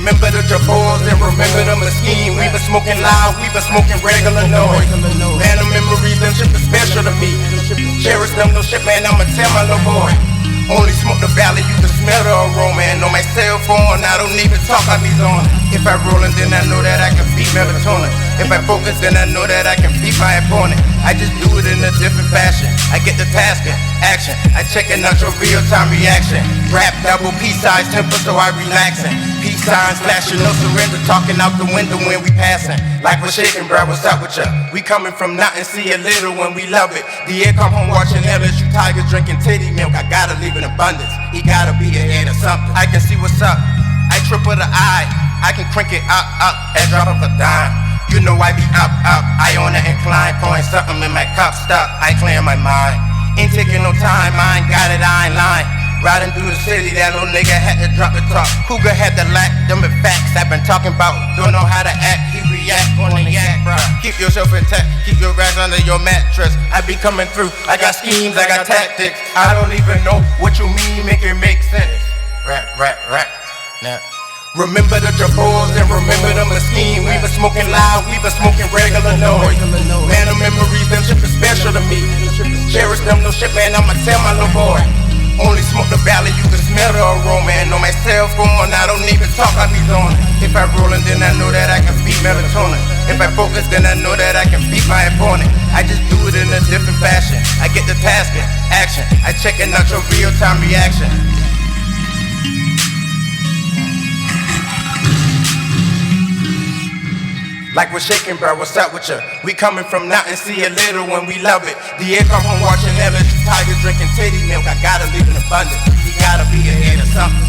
Remember the Jabors and remember the Mesquite. We been smoking loud, we been smoking regular noise. Man, the memories, them shit is special to me. Cherish them, no shit, man, I'ma tell my little boy. Only smoke the valley, you can smell the aroma. And on my cell phone, I don't even talk, I be on it. If I rollin', then I know that I can beat melatonin. If I focus, then I know that I can beat my opponent. I just do it in a different fashion. I get the task in action. I checkin' out your real-time reaction. Rap double P-size temper, so I relaxin'. Peace signs flashing, no surrender. Talking out the window when we passin'. Like we're shaking, bro, what's up with ya? We coming from nothing, see a little when we love it. The air come home watching LSU Tigers drinking titty milk. I gotta leave in abundance. He gotta be ahead of something. I can see what's up. I triple the eye. I can crank it up, and drop of a dime. You know I be up. I on the incline, pouring something in my cup. Stuck, I clear my mind. Ain't taking no time, I ain't got it, I ain't lying. Riding through the city, that little nigga had to drop the top. Cougar had to lack, them the facts I've been talking about. Don't know how to act, he react on the yak, bruh. Keep yourself intact, keep your rags under your mattress. I be coming through, I got schemes, I got tactics. I don't even know what you mean, make it make sense. Rap, now. Remember the Jabors and remember the Mesquite. We been smoking loud, we been smoking regular noise. Man, the memories, them shit is special to me. Cherish them, no shit, man, I'ma tell my little boy. Only smoke the valley, you can smell the aroma. And on my cell phone, I don't even talk, I be on it. If I rollin', then I know that I can beat melatonin. If I focus, then I know that I can beat my opponent. I just do it in a different fashion. I get the task in action. I checkin' out your real-time reaction. Like we're shaking, bro, what's up with ya? We coming from nothing, see a little when we love it. The air come home watching LSU Tigers drinking titty milk. I gotta leave in abundance. He gotta be ahead of something.